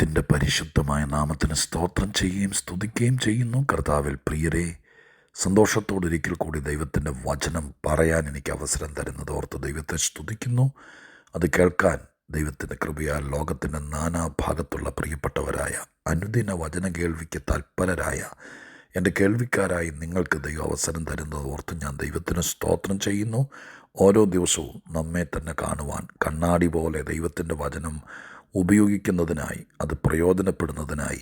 ദൈവത്തിൻ്റെ പരിശുദ്ധമായ നാമത്തിന് സ്തോത്രം ചെയ്യുകയും സ്തുതിക്കുകയും ചെയ്യുന്നു. കർത്താവിൽ പ്രിയരെ, സന്തോഷത്തോടൊരിക്കൽ കൂടി ദൈവത്തിൻ്റെ വചനം പറയാൻ എനിക്ക് അവസരം തരുന്നത് ഓർത്ത് ദൈവത്തെ സ്തുതിക്കുന്നു. അത് കേൾക്കാൻ ദൈവത്തിൻ്റെ കൃപയാൽ ലോകത്തിൻ്റെ നാനാഭാഗത്തുള്ള പ്രിയപ്പെട്ടവരായ അനുദിന വചന കേൾവിക്ക് തൽപരരായ എൻ്റെ കേൾവിക്കാരായി നിങ്ങൾക്ക് ദൈവം അവസരം തരുന്നത് ഓർത്ത് ഞാൻ ദൈവത്തിന് സ്തോത്രം ചെയ്യുന്നു. ഓരോ ദിവസവും നമ്മെ തന്നെ കാണുവാൻ കണ്ണാടി പോലെ ദൈവത്തിൻ്റെ വചനം ഉപയോഗിക്കുന്നതിനായി, അത് പ്രയോജനപ്പെടുന്നതിനായി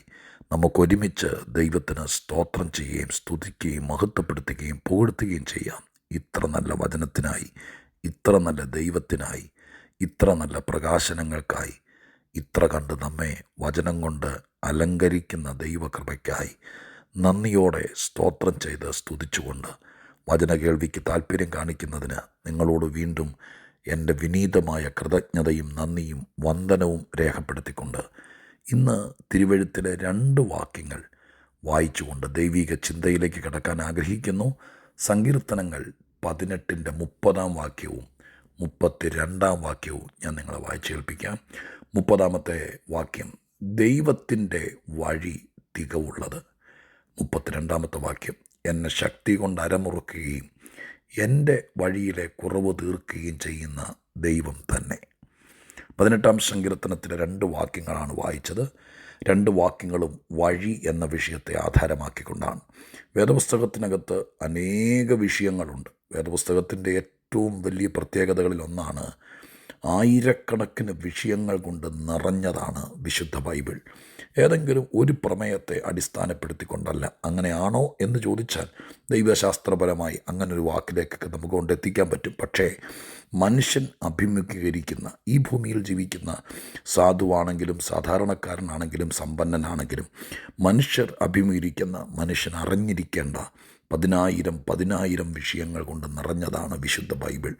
നമുക്കൊരുമിച്ച് ദൈവത്തിന് സ്തോത്രം ചെയ്യുകയും സ്തുതിക്കുകയും മഹത്വപ്പെടുത്തുകയും പുകഴ്ത്തുകയും ചെയ്യാം. ഇത്ര നല്ല വചനത്തിനായി, ഇത്ര നല്ല ദൈവത്തിനായി, ഇത്ര നല്ല പ്രകാശനങ്ങൾക്കായി, ഇത്ര കണ്ട് നമ്മെ വചനം കൊണ്ട് അലങ്കരിക്കുന്ന ദൈവകൃപയ്ക്കായി നന്ദിയോടെ സ്തോത്രം ചെയ്ത് സ്തുതിച്ചുകൊണ്ട് വചന കേൾവിക്ക് താല്പര്യം കാണിക്കുന്നതിന് നിങ്ങളോട് വീണ്ടും എൻ്റെ വിനീതമായ കൃതജ്ഞതയും നന്ദിയും വന്ദനവും രേഖപ്പെടുത്തിക്കൊണ്ട് ഇന്ന് തിരുവെഴുത്തിലെ 2 വാക്യങ്ങൾ വായിച്ചുകൊണ്ട് ദൈവിക ചിന്തയിലേക്ക് കടക്കാൻ ആഗ്രഹിക്കുന്നു. സങ്കീർത്തനങ്ങൾ 18-ന്റെ 30-ാം വാക്യവും 32-ാം വാക്യവും ഞാൻ നിങ്ങളെ വായിച്ച് കേൾപ്പിക്കാം. 30-ാമത്തെ വാക്യം, ദൈവത്തിൻ്റെ വഴി തികവുള്ളത്. 32-ാമത്തെ വാക്യം, എന്നെ ശക്തി കൊണ്ട് അരമുറുക്കുകയും എൻ്റെ വഴിയിലെ കുറവ് തീർക്കുകയും ചെയ്യുന്ന ദൈവം തന്നെ. 18-ാം സങ്കീർത്തനത്തിലെ 2 വാക്യങ്ങളാണ് വായിച്ചത്. 2 വാക്യങ്ങളും വഴി എന്ന വിഷയത്തെ ആധാരമാക്കിക്കൊണ്ടാണ്. വേദപുസ്തകത്തിനകത്ത് അനേക വിഷയങ്ങളുണ്ട്. വേദപുസ്തകത്തിൻ്റെ ഏറ്റവും വലിയ പ്രത്യേകതകളിൽ ഒന്നാണ്, ആയിരക്കണക്കിന് വിഷയങ്ങൾ കൊണ്ട് നിറഞ്ഞതാണ് വിശുദ്ധ ബൈബിൾ. ഏതെങ്കിലും ഒരു പ്രമേയത്തെ അടിസ്ഥാനപ്പെടുത്തിക്കൊണ്ടല്ല. അങ്ങനെയാണോ എന്ന് ചോദിച്ചാൽ ദൈവശാസ്ത്രപരമായി അങ്ങനൊരു വാക്കിലേക്കൊക്കെ നമുക്ക് കൊണ്ടെത്തിക്കാൻ പറ്റും. പക്ഷേ മനുഷ്യൻ അഭിമുഖീകരിക്കുന്ന, ഈ ഭൂമിയിൽ ജീവിക്കുന്ന സാധുവാണെങ്കിലും സാധാരണക്കാരനാണെങ്കിലും സമ്പന്നനാണെങ്കിലും മനുഷ്യർ അഭിമുഖീകരിക്കുന്ന, മനുഷ്യൻ അറിഞ്ഞിരിക്കേണ്ട 10,000 വിഷയങ്ങൾ കൊണ്ട് നിറഞ്ഞതാണ് വിശുദ്ധ ബൈബിൾ.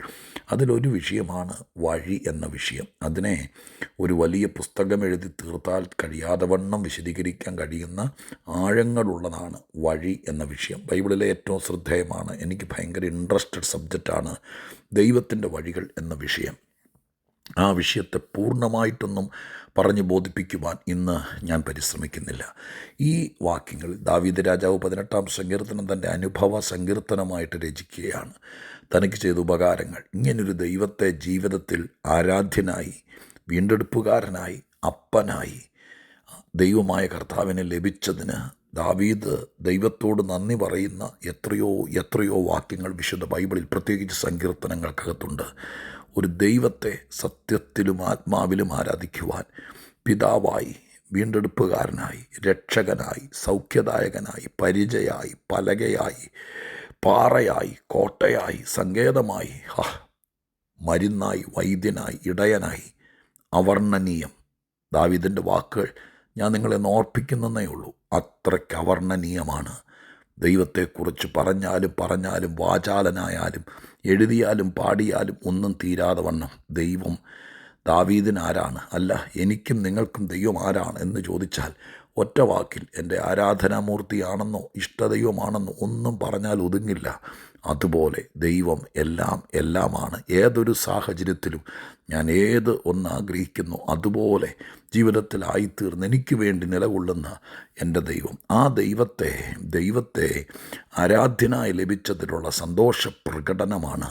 അതിലൊരു വിഷയമാണ് വഴി എന്ന വിഷയം. അതിനെ ഒരു വലിയ പുസ്തകം എഴുതി തീർത്താൽ കഴിയാതെ വണ്ണം വിശദീകരിക്കാൻ കഴിയുന്ന ആഴങ്ങളുള്ളതാണ് വഴി എന്ന വിഷയം. ബൈബിളിലെ ഏറ്റവും ശ്രദ്ധേയമാണ്, എനിക്ക് ഭയങ്കര ഇൻട്രസ്റ്റഡ് സബ്ജക്റ്റാണ് ദൈവത്തിൻ്റെ വഴികൾ എന്ന വിഷയം. ആ വിഷയത്തെ പൂർണ്ണമായിട്ടൊന്നും പറഞ്ഞു ബോധിപ്പിക്കുവാൻ ഇന്ന് ഞാൻ പരിശ്രമിക്കുന്നില്ല. ഈ വാക്യങ്ങൾ ദാവീദ് രാജാവ് 18-ാം സങ്കീർത്തനം തൻ്റെ അനുഭവ സങ്കീർത്തനമായിട്ട് രചിക്കുകയാണ്. തനിക്ക് ചെയ്ത ഉപകാരങ്ങൾ, ഇങ്ങനൊരു ദൈവത്തെ ജീവിതത്തിൽ ആരാധ്യനായി, വീണ്ടെടുപ്പുകാരനായി, അപ്പനായി ദൈവമായ കർത്താവിനെ ലഭിച്ചതിന് ദാവീദ് ദൈവത്തോട് നന്ദി പറയുന്ന എത്രയോ വാക്യങ്ങൾ വിശുദ്ധ ബൈബിളിൽ, പ്രത്യേകിച്ച് സങ്കീർത്തനങ്ങൾക്കകത്തുണ്ട്. ഒരു ദൈവത്തെ സത്യത്തിലും ആത്മാവിലും ആരാധിക്കുവാൻ, പിതാവായി, വീണ്ടെടുപ്പുകാരനായി, രക്ഷകനായി, സൗഖ്യദായകനായി, പരിചയായി, പലകയായി, പാറയായി, കോട്ടയായി, സങ്കേതമായി, മരുന്നായി, വൈദ്യനായി, ഇടയനായി, അവർണ്ണനീയം. ദാവീദിൻ്റെ വാക്കുകൾ ഞാൻ നിങ്ങളെ ഓർപ്പിക്കുന്നതേ ഉള്ളൂ. അത്രയ്ക്ക് അവർണ്ണനീയമാണ്. ദൈവത്തെക്കുറിച്ച് പറഞ്ഞാലും വാചാലനായാലും എഴുതിയാലും പാടിയാലും ഒന്നും തീരാതെ വണ്ണം ദൈവം ദാവീദിന് ആരാണ്, അല്ല എനിക്കും നിങ്ങൾക്കും ദൈവം ആരാണ് എന്ന് ചോദിച്ചാൽ ഒറ്റ വാക്കിൽ എൻ്റെ ആരാധനാമൂർത്തിയാണെന്നോ ഇഷ്ടദൈവമാണെന്നോ ഒന്നും പറഞ്ഞാൽ ഒതുങ്ങില്ല. അതുപോലെ ദൈവം എല്ലാമാണ്. ഏതൊരു സാഹചര്യത്തിലും ഞാൻ ഒന്ന് ആഗ്രഹിക്കുന്നു അതുപോലെ ജീവിതത്തിലായിത്തീർന്ന് എനിക്ക് വേണ്ടി നിലകൊള്ളുന്ന എൻ്റെ ദൈവം, ആ ദൈവത്തെ ആരാധ്യനായി ലഭിച്ചതിലുള്ള സന്തോഷ പ്രകടനമാണ്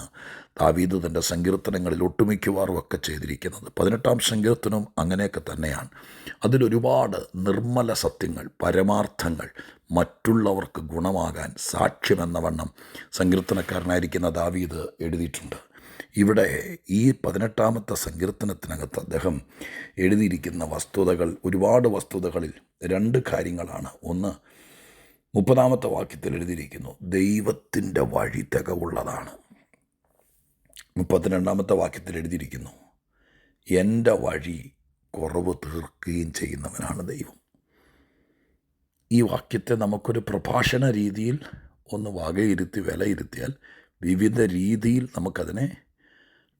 ദാവീദ് തൻ്റെ സങ്കീർത്തനങ്ങളിൽ ഒട്ടുമിക്കവാറുമൊക്കെ ചെയ്തിരിക്കുന്നത്. 18-ാം സങ്കീർത്തനം അങ്ങനെയൊക്കെ തന്നെയാണ്. അതിലൊരുപാട് നിർമ്മല സത്യങ്ങൾ, പരമാർത്ഥങ്ങൾ മറ്റുള്ളവർക്ക് ഗുണമാകാൻ സാക്ഷ്യമെന്ന വണ്ണം സങ്കീർത്തനക്കാരനായിരിക്കുന്ന ദാവീദ് എഴുതിയിട്ടുണ്ട്. ഇവിടെ ഈ 18-ാമത്തെ സങ്കീർത്തനത്തിനകത്ത് അദ്ദേഹം എഴുതിയിരിക്കുന്ന വസ്തുതകൾ, ഒരുപാട് വസ്തുതകളിൽ 2 കാര്യങ്ങളാണ്. ഒന്ന്, 30-ാമത്തെ വാക്യത്തിൽ എഴുതിയിരിക്കുന്നു, ദൈവത്തിൻ്റെ വഴി തികവുള്ളതാണ്. 32-ാമത്തെ വാക്യത്തിൽ എഴുതിയിരിക്കുന്നു, എൻ്റെ വഴി കുറവ് തീർക്കുകയും ചെയ്യുന്നവനാണ് ദൈവം. ഈ വാക്യത്തെ നമുക്കൊരു പ്രഭാഷണ രീതിയിൽ ഒന്ന് വകയിരുത്തി വിലയിരുത്തിയാൽ വിവിധ രീതിയിൽ നമുക്കതിനെ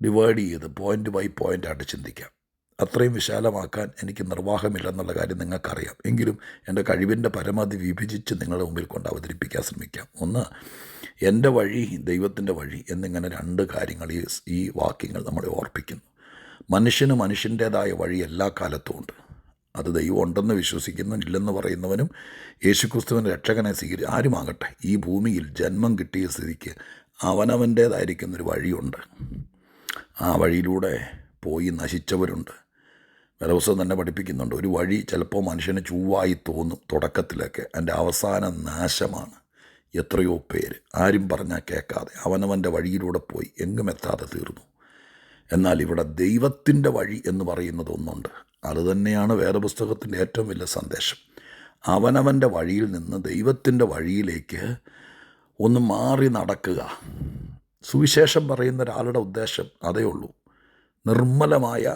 ഡിവൈഡ് ചെയ്ത് പോയിൻ്റ് ബൈ പോയിൻ്റ് ആയിട്ട് ചിന്തിക്കാം. അത്രയും വിശാലമാക്കാൻ എനിക്ക് നിർവാഹമില്ലെന്നുള്ള കാര്യം നിങ്ങൾക്കറിയാം. എങ്കിലും എൻ്റെ കഴിവിൻ്റെ പരമാവധി വിഭജിച്ച് നിങ്ങളുടെ മുമ്പിൽ കൊണ്ട് അവതരിപ്പിക്കാൻ ശ്രമിക്കാം. ഒന്ന്, എൻ്റെ വഴി, ദൈവത്തിൻ്റെ വഴി എന്നിങ്ങനെ 2 കാര്യങ്ങൾ ഈ വാക്യങ്ങൾ നമ്മളെ ഓർപ്പിക്കുന്നു. മനുഷ്യന് മനുഷ്യൻ്റേതായ വഴി എല്ലാ കാലത്തും ഉണ്ട്. അത് ദൈവം ഉണ്ടെന്ന് വിശ്വസിക്കുന്നവനും ഇല്ലെന്ന് പറയുന്നവനും യേശുക്രിസ്തുവിൻ്റെ രക്ഷകനെ ആരുമാകട്ടെ, ഈ ഭൂമിയിൽ ജന്മം കിട്ടിയ സ്ഥിതിക്ക് അവനവൻ്റേതായിരിക്കുന്നൊരു വഴിയുണ്ട്. ആ വഴിയിലൂടെ പോയി നശിച്ചവരുണ്ട്. വേദപുസ്തകം തന്നെ പഠിപ്പിക്കുന്നുണ്ട്, ഒരു വഴി ചിലപ്പോൾ മനുഷ്യന് ചൊവ്വായി തോന്നും തുടക്കത്തിലൊക്കെ, അതിൻ്റെ അവസാനം നാശമാണ്. എത്രയോ പേര് ആരും പറഞ്ഞാൽ കേൾക്കാതെ അവനവൻ്റെ വഴിയിലൂടെ പോയി എങ്ങും എത്താതെ തീർന്നു. എന്നാൽ ഇവിടെ ദൈവത്തിൻ്റെ വഴി എന്ന് പറയുന്നത് ഒന്നുണ്ട്. അതുതന്നെയാണ് വേദപുസ്തകത്തിൻ്റെ ഏറ്റവും വലിയ സന്ദേശം. അവനവൻ്റെ വഴിയിൽ നിന്ന് ദൈവത്തിൻ്റെ വഴിയിലേക്ക് ഒന്ന് മാറി നടക്കുക. സുവിശേഷം പറയുന്ന ഒരാളുടെ ഉദ്ദേശം അതേ ഉള്ളൂ. നിർമ്മലമായ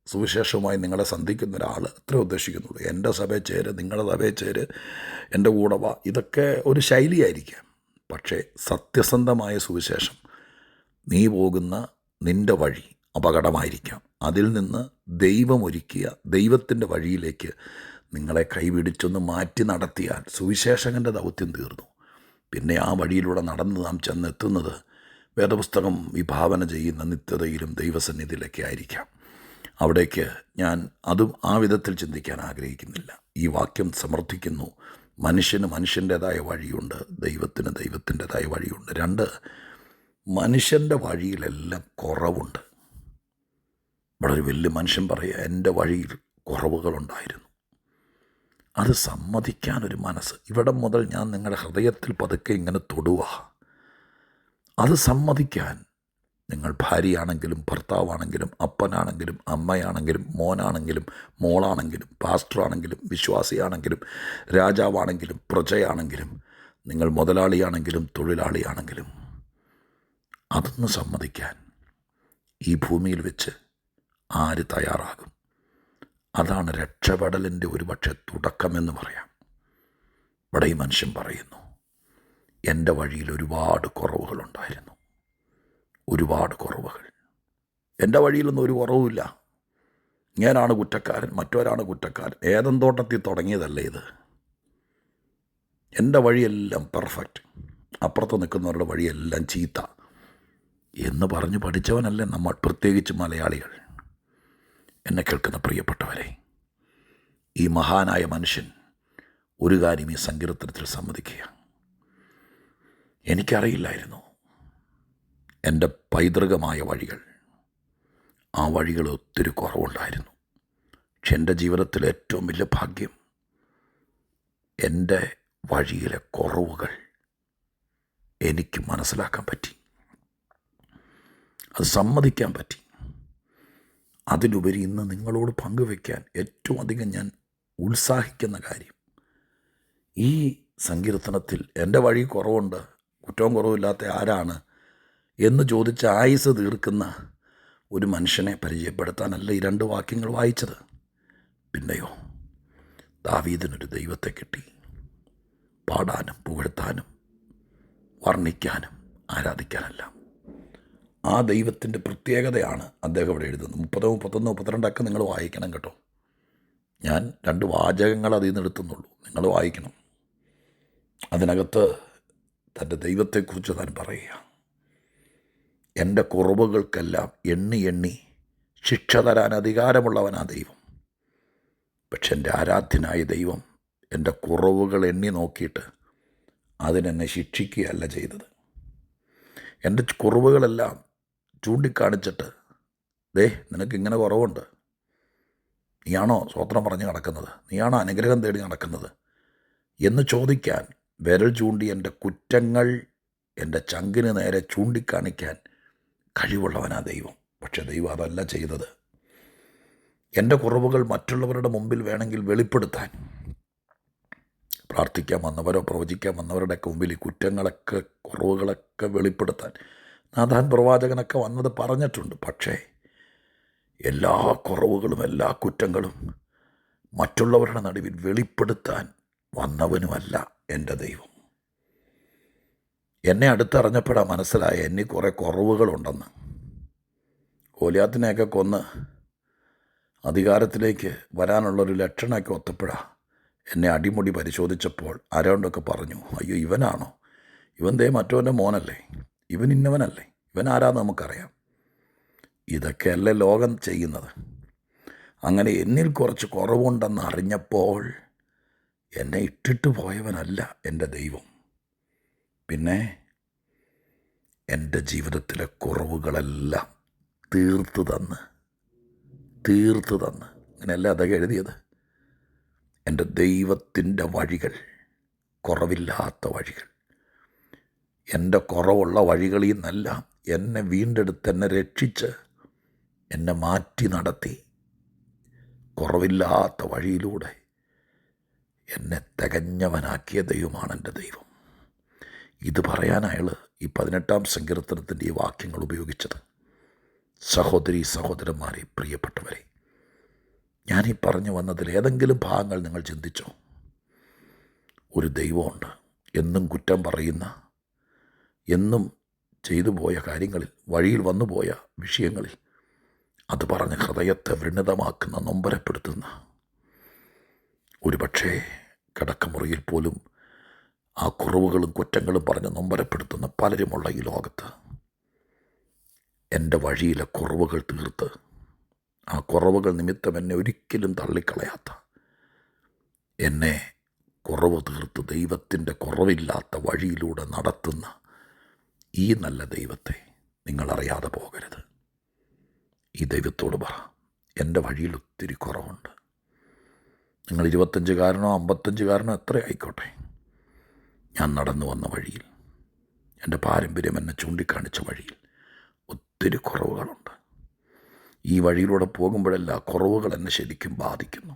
സുവിശേഷവുമായി നിങ്ങളെ സന്ധിക്കുന്ന ഒരാൾ അത്രേ ഉദ്ദേശിക്കുന്നുള്ളൂ. എൻ്റെ സഭയിൽ ചേര്, നിങ്ങളുടെ സഭയിൽ ചേര്, എൻ്റെ കൂടെ വാ, ഇതൊക്കെ ഒരു ശൈലിയായിരിക്കാം. പക്ഷേ സത്യസന്ധമായ സുവിശേഷം, നീ പോകുന്ന നിൻ്റെ വഴി അപകടമായിരിക്കാം. അതിൽ നിന്ന് ദൈവമൊരുക്കിയ ദൈവത്തിൻ്റെ വഴിയിലേക്ക് നിങ്ങളെ കൈപിടിച്ചൊന്ന് മാറ്റി നടത്തിയാൽ സുവിശേഷകൻ്റെ ദൗത്യം തീർന്നു. പിന്നെ ആ വഴിയിലൂടെ നടന്ന് നാം ചെന്നെത്തുന്നത് വേദപുസ്തകം വിഭാവന ചെയ്യുന്ന നിത്യതയിലും ദൈവസന്നിധിയിലൊക്കെ ആയിരിക്കാം. അവിടേക്ക് ഞാൻ അതും ആ വിധത്തിൽ ചിന്തിക്കാൻ ആഗ്രഹിക്കുന്നില്ല. ഈ വാക്യം സമർത്ഥിക്കുന്നു, മനുഷ്യന് മനുഷ്യൻ്റേതായ വഴിയുണ്ട്, ദൈവത്തിന് ദൈവത്തിൻ്റെതായ വഴിയുണ്ട്. 2, മനുഷ്യൻ്റെ വഴിയിലെല്ലാം കുറവുണ്ട്. ഇവിടെ ഒരു വലിയ മനുഷ്യൻ പറയുക, എൻ്റെ വഴിയിൽ കുറവുകളുണ്ടായിരുന്നു. അത് സമ്മതിക്കാനൊരു മനസ്സ്. ഇവിടെ മുതൽ ഞാൻ നിങ്ങളുടെ ഹൃദയത്തിൽ പതുക്കെ ഇങ്ങനെ തൊടുക. അത് സമ്മതിക്കാൻ, നിങ്ങൾ ഭാര്യയാണെങ്കിലും ഭർത്താവാണെങ്കിലും അപ്പനാണെങ്കിലും അമ്മയാണെങ്കിലും മോനാണെങ്കിലും മോളാണെങ്കിലും പാസ്റ്ററാണെങ്കിലും വിശ്വാസിയാണെങ്കിലും രാജാവാണെങ്കിലും പ്രജയാണെങ്കിലും നിങ്ങൾ മുതലാളിയാണെങ്കിലും തൊഴിലാളിയാണെങ്കിലും അതൊന്ന് സമ്മതിക്കാൻ ഈ ഭൂമിയിൽ വെച്ച് ആര് തയ്യാറാകും? അതാണ് രക്ഷപ്പെടലിൻ്റെ ഒരുപക്ഷെ തുടക്കമെന്ന് പറയാം. ഇവിടെ ഈ മനുഷ്യൻ പറയുന്നു, എൻ്റെ വഴിയിൽ ഒരുപാട് കുറവുകളുണ്ടായിരുന്നു, ഒരുപാട് കുറവുകൾ. എൻ്റെ വഴിയിലൊന്നും ഒരു കുറവുമില്ല. ഞാനാണ് കുറ്റക്കാരൻ, മറ്റൊരാണ് കുറ്റക്കാരൻ. ഏദൻ തോട്ടത്തിൽ തുടങ്ങിയതല്ലേ ഇത്? എൻ്റെ വഴിയെല്ലാം പെർഫെക്റ്റ്, അപ്പുറത്ത് നിൽക്കുന്നവരുടെ വഴിയെല്ലാം ചീത്ത എന്ന് പറഞ്ഞ് പഠിച്ചവനല്ലേ നമ്മൾ, പ്രത്യേകിച്ച് മലയാളികൾ. എന്നെ കേൾക്കുന്ന പ്രിയപ്പെട്ടവരെ, ഈ മഹാനായ മനുഷ്യൻ ഒരു കാര്യം ഈ സങ്കീർത്തനത്തിൽ സമ്മതിക്കുക, എനിക്കറിയില്ലായിരുന്നു എൻ്റെ പൈതൃകമായ വഴികൾ, ആ വഴികൾ ഒത്തിരി കുറവുണ്ടായിരുന്നു. പക്ഷെ എൻ്റെ ജീവിതത്തിലെ ഏറ്റവും വലിയ ഭാഗ്യം എൻ്റെ വഴിയിലെ കുറവുകൾ എനിക്ക് മനസ്സിലാക്കാൻ പറ്റി, അത് സമ്മതിക്കാൻ പറ്റി. അതിലുപരി ഇന്ന് നിങ്ങളോട് പങ്കുവയ്ക്കാൻ ഏറ്റവും അധികം ഞാൻ ഉത്സാഹിക്കുന്ന കാര്യം, ഈ സങ്കീർത്തനത്തിൽ എൻ്റെ വഴി കുറവുണ്ട്, കുറ്റവും കുറവില്ലാത്ത ആരാണ് എന്ന് ചോദിച്ച് ആയുസ് തീർക്കുന്ന ഒരു മനുഷ്യനെ പരിചയപ്പെടുത്താനല്ല ഈ 2 വാക്യങ്ങൾ വായിച്ചത്. പിന്നെയോ, ദാവീദിനൊരു ദൈവത്തെ കിട്ടി, പാടാനും പുകഴ്ത്താനും വർണ്ണിക്കാനും ആരാധിക്കാനല്ല. ആ ദൈവത്തിൻ്റെ പ്രത്യേകതയാണ് അദ്ദേഹം ഇവിടെ എഴുതുന്നത്. 30, 31, 32 നിങ്ങൾ വായിക്കണം കേട്ടോ. ഞാൻ 2 വാചകങ്ങൾ അതിൽ നിന്ന് എടുത്തുന്നുള്ളൂ, നിങ്ങൾ വായിക്കണം. അതിനകത്ത് തൻ്റെ ദൈവത്തെക്കുറിച്ച് താൻ പറയുക, എൻ്റെ കുറവുകൾക്കെല്ലാം എണ്ണി എണ്ണി ശിക്ഷ തരാൻ അധികാരമുള്ളവനാ ദൈവം. പക്ഷെ എൻ്റെ ആരാധ്യനായ ദൈവം എൻ്റെ കുറവുകൾ എണ്ണി നോക്കിയിട്ട് അതിനെന്നെ ശിക്ഷിക്കുകയല്ല ചെയ്തത്. എൻ്റെ കുറവുകളെല്ലാം ചൂണ്ടിക്കാണിച്ചിട്ട്, നിനക്കിങ്ങനെ കുറവുണ്ട്, നീയാണോ സ്വോത്രം പറഞ്ഞ് നടക്കുന്നത്, നീയാണോ അനുഗ്രഹം തേടി നടക്കുന്നത് എന്ന് ചോദിക്കാൻ, വിരൽ ചൂണ്ടി എൻ്റെ കുറ്റങ്ങൾ എൻ്റെ ചങ്കിന് നേരെ ചൂണ്ടിക്കാണിക്കാൻ കഴിവുള്ളവനാ ദൈവം. പക്ഷെ ദൈവം അതല്ല ചെയ്തത്. എൻ്റെ കുറവുകൾ മറ്റുള്ളവരുടെ മുമ്പിൽ വേണമെങ്കിൽ വെളിപ്പെടുത്താൻ, പ്രാർത്ഥിക്കാൻ വന്നവരോ പ്രവചിക്കാൻ വന്നവരുടെയൊക്കെ മുമ്പിൽ ഈ കുറ്റങ്ങളൊക്കെ കുറവുകളൊക്കെ വെളിപ്പെടുത്താൻ നാഥാൻ പ്രവാചകനൊക്കെ വന്നത് പറഞ്ഞിട്ടുണ്ട്. പക്ഷേ എല്ലാ കുറവുകളും എല്ലാ കുറ്റങ്ങളും മറ്റുള്ളവരുടെ നടുവിൽ വെളിപ്പെടുത്താൻ വന്നവനുമല്ല എൻ്റെ ദൈവം. എന്നെ അടുത്തറിഞ്ഞപ്പോഴാണ് മനസ്സിലായ എന്നിൽ കുറേ കുറവുകളുണ്ടെന്ന്. ഗോലിയാത്തിനെയൊക്കെ കൊന്ന് അധികാരത്തിലേക്ക് വരാനുള്ളൊരു ലക്ഷണമൊക്കെ ഒത്തപ്പോഴാണ് എന്നെ അടിമുടി പരിശോധിച്ചപ്പോൾ ആരോണ്ടൊക്കെ പറഞ്ഞു, അയ്യോ ഇവനാണോ, ഇവൻ മറ്റവൻ്റെ മോനല്ലേ, ഇവൻ ഇന്നവനല്ലേ, ഇവൻ ആരാന്ന് നമുക്കറിയാം. ഇതൊക്കെയല്ലേ ലോകം ചെയ്യുന്നത്. അങ്ങനെ എന്നിൽ കുറച്ച് കുറവുണ്ടെന്ന് അറിഞ്ഞപ്പോൾ എന്നെ ഇട്ടിട്ട് പോയവനല്ല എൻ്റെ ദൈവം. പിന്നെ എൻ്റെ ജീവിതത്തിലെ കുറവുകളെല്ലാം തീർത്ത് തന്ന് അങ്ങനെയല്ല അതൊക്കെ എഴുതിയത്. എൻ്റെ ദൈവത്തിൻ്റെ വഴികൾ കുറവില്ലാത്ത വഴികൾ. എൻ്റെ കുറവുള്ള വഴികളിൽ നിന്നല്ല എന്നെ വീണ്ടെടുത്ത് എന്നെ രക്ഷിച്ച് എന്നെ മാറ്റി നടത്തി കുറവില്ലാത്ത വഴിയിലൂടെ എന്നെ തികഞ്ഞവനാക്കിയ ദൈവമാണ് എൻ്റെ ദൈവം. ഇത് പറയാൻ അയാൾ ഈ 18-ാം സങ്കീർത്തനത്തിൻ്റെ ഈ വാക്യങ്ങൾ ഉപയോഗിച്ചത്. സഹോദരീ സഹോദരന്മാരെ, പ്രിയപ്പെട്ടവരെ, ഞാനീ പറഞ്ഞു വന്നതിൽ ഏതെങ്കിലും ഭാഗങ്ങൾ നിങ്ങൾ ചിന്തിച്ചോ? ഒരു ദൈവമുണ്ട്, എന്നും കുറ്റം പറയുന്ന, എന്നും ചെയ്തു പോയ കാര്യങ്ങളിൽ, വഴിയിൽ വന്നുപോയ വിഷയങ്ങളിൽ അത് പറഞ്ഞ് ഹൃദയത്തെ വൃണിതമാക്കുന്ന, നൊമ്പരപ്പെടുത്തുന്ന, ഒരുപക്ഷേ കിടക്കമുറിയിൽ പോലും ആ കുറവുകളും കുറ്റങ്ങളും പറഞ്ഞ് നൊമ്പരപ്പെടുത്തുന്ന പലരുമുള്ള ഈ ലോകത്ത് എൻ്റെ വഴിയിലെ കുറവുകൾ തീർത്ത്, ആ കുറവുകൾ നിമിത്തം എന്നെ ഒരിക്കലും തള്ളിക്കളയാത്ത, എന്നെ കുറവ് തീർത്ത് ദൈവത്തിൻ്റെ കുറവില്ലാത്ത വഴിയിലൂടെ നടത്തുന്ന ഈ നല്ല ദൈവത്തെ നിങ്ങളറിയാതെ പോകരുത്. ഈ ദൈവത്തോട് പറ, എൻ്റെ വഴിയിൽ ഒത്തിരി കുറവുണ്ട്. നിങ്ങൾ 25കാരനോ 55കാരനോ എത്ര ആയിക്കോട്ടെ, ഞാൻ നടന്നു വന്ന വഴിയിൽ, എൻ്റെ പാരമ്പര്യം എന്നെ ചൂണ്ടിക്കാണിച്ച വഴിയിൽ ഒത്തിരി കുറവുകളുണ്ട്. ഈ വഴിയിലൂടെ പോകുമ്പോഴെല്ലാം കുറവുകൾ എന്നെ ശരിക്കും ബാധിക്കുന്നു.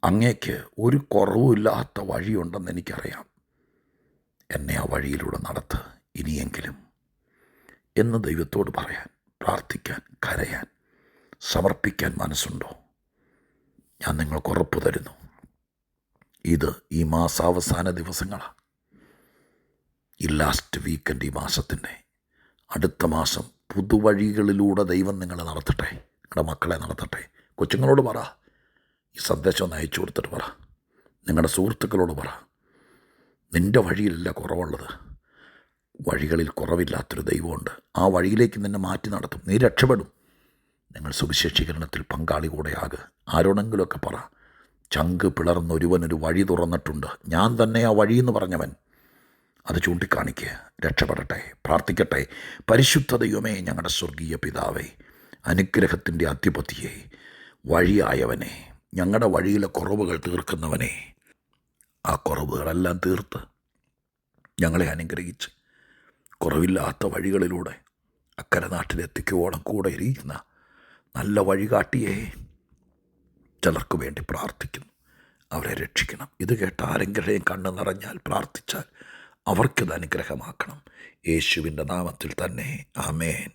അങ്ങേക്ക് ഒരു കുറവുമില്ലാത്ത വഴിയുണ്ടെന്ന് എനിക്കറിയാം. എന്നെ ആ വഴിയിലൂടെ നടത്ത് ഇനിയെങ്കിലും എന്ന് ദൈവത്തോട് പറയാൻ, പ്രാർത്ഥിക്കാൻ, കരയാൻ, സമർപ്പിക്കാൻ മനസ്സുണ്ടോ? ഞാൻ നിങ്ങൾക്ക് ഉറപ്പ് തരുന്നു, ഇത് ഈ മാസാവസാന ദിവസങ്ങളാണ്. ഈ ലാസ്റ്റ് വീക്കെൻഡ്, ഈ മാസത്തിൻ്റെ അടുത്ത മാസം പുതുവഴികളിലൂടെ ദൈവം നിങ്ങളെ നടത്തട്ടെ, നിങ്ങളുടെ മക്കളെ നടത്തട്ടെ. കൊച്ചുങ്ങളോട് പറ, ഈ സന്ദേശം ഒന്ന് അയച്ചു കൊടുത്തിട്ട് പറ. നിങ്ങളുടെ സുഹൃത്തുക്കളോട് പറ, നിൻ്റെ വഴിയിലല്ല കുറവുള്ളത്, വഴികളിൽ കുറവില്ലാത്തൊരു ദൈവമുണ്ട്. ആ വഴിയിലേക്ക് നിന്നെ മാറ്റി നടത്തും, നീ രക്ഷപ്പെടും. നിങ്ങൾ സുവിശേഷീകരണത്തിൽ പങ്കാളി കൂടെയാകുക. ആരോടെങ്കിലുമൊക്കെ പറ, ചങ്ക് പിളർന്നൊരുവനൊരു വഴി തുറന്നിട്ടുണ്ട്, ഞാൻ തന്നെ ആ വഴിയെന്ന് പറഞ്ഞവൻ. അത് ചൂണ്ടിക്കാണിക്കുക. രക്ഷപ്പെടട്ടെ. പ്രാർത്ഥിക്കട്ടെ. പരിശുദ്ധ ദൈവമേ, ഞങ്ങളുടെ സ്വർഗീയ പിതാവേ, അനുഗ്രഹത്തിൻ്റെ അധിപതിയെ, വഴിയായവനെ, ഞങ്ങളുടെ വഴിയിലെ കുറവുകൾ തീർക്കുന്നവനെ, ആ കുറവുകളെല്ലാം തീർത്ത് ഞങ്ങളെ അനുഗ്രഹിച്ച് കുറവില്ലാത്ത വഴികളിലൂടെ അക്കരെ നാട്ടിലെത്തിക്കുവോളം കൂടെ ഇരിക്കുന്ന നല്ല വഴികാട്ടിയെ ചിലർക്ക് വേണ്ടി പ്രാർത്ഥിക്കുന്നു. അവരെ രക്ഷിക്കണം. ഇത് കേട്ട ആരെങ്കിലും കണ്ണ് നിറഞ്ഞാൽ പ്രാർത്ഥിച്ചാൽ അവർക്കിത് അനുഗ്രഹമാക്കണം. യേശുവിൻ്റെ നാമത്തിൽ തന്നെ. ആമേൻ.